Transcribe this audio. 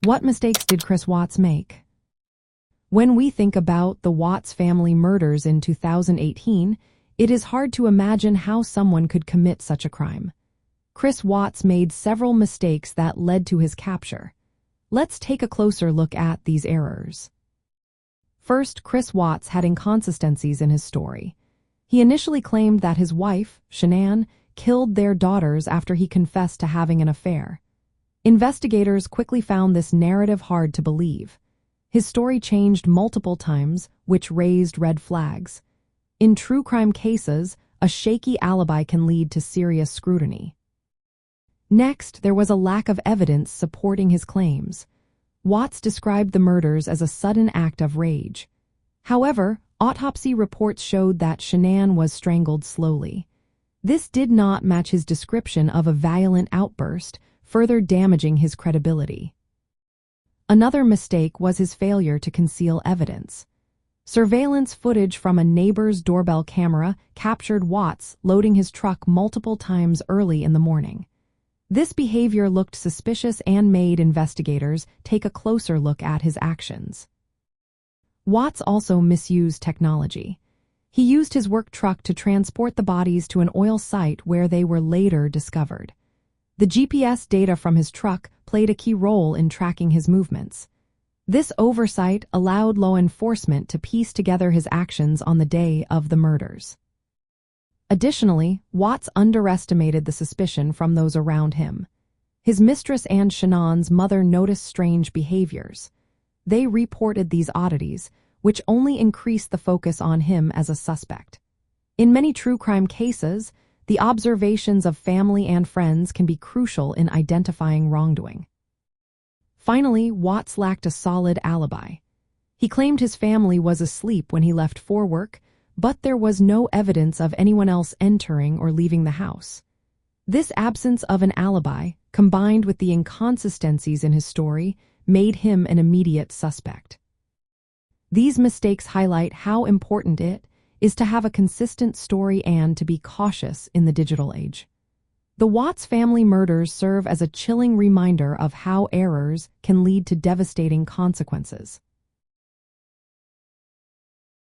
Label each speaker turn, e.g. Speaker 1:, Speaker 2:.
Speaker 1: What mistakes did Chris Watts make? When we think about the Watts family murders in 2018, it is hard to imagine how someone could commit such a crime. Chris Watts made several mistakes that led to his capture. Let's take a closer look at these errors. First, Chris Watts had inconsistencies in his story. He initially claimed that his wife, Shanann, killed their daughters after he confessed to having an affair. Investigators quickly found this narrative hard to believe. His story changed multiple times, which raised red flags. In true crime cases, a shaky alibi can lead to serious scrutiny. Next, there was a lack of evidence supporting his claims. Watts described the murders as a sudden act of rage. However, autopsy reports showed that Shanann was strangled slowly. This did not match his description of a violent outburst, further damaging his credibility. Another mistake was his failure to conceal evidence. Surveillance footage from a neighbor's doorbell camera captured Watts loading his truck multiple times early in the morning. This behavior looked suspicious and made investigators take a closer look at his actions. Watts also misused technology. He used his work truck to transport the bodies to an oil site where they were later discovered. The GPS data from his truck played a key role in tracking his movements. This oversight allowed law enforcement to piece together his actions on the day of the murders. Additionally, Watts underestimated the suspicion from those around him. His mistress and Shanann's mother noticed strange behaviors. They reported these oddities, which only increased the focus on him as a suspect. In many true crime cases, the observations of family and friends can be crucial in identifying wrongdoing. Finally, Watts lacked a solid alibi. He claimed his family was asleep when he left for work, but there was no evidence of anyone else entering or leaving the house. This absence of an alibi, combined with the inconsistencies in his story, made him an immediate suspect. These mistakes highlight how important it is to have a consistent story and to be cautious in the digital age. The Watts family murders serve as a chilling reminder of how errors can lead to devastating consequences.